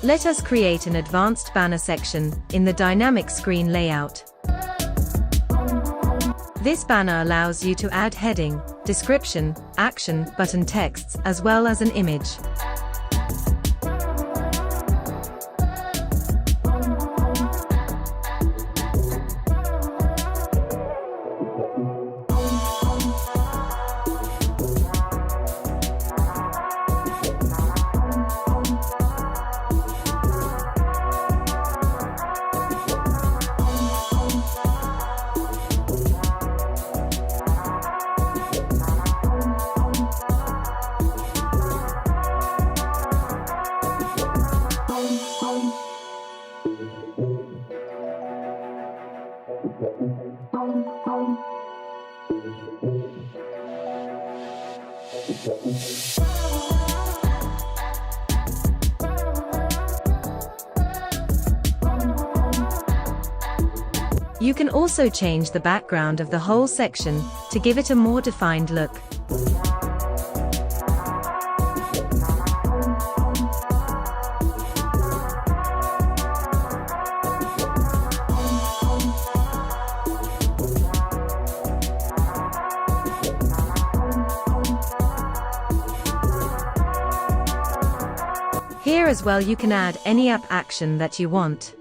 Let us create an advanced banner section in the dynamic screen layout. This banner allows you to add heading, description, action, button texts, as well as an image. You can also change the background of the whole section to give it a more defined look. Here as well you can add any app action that you want.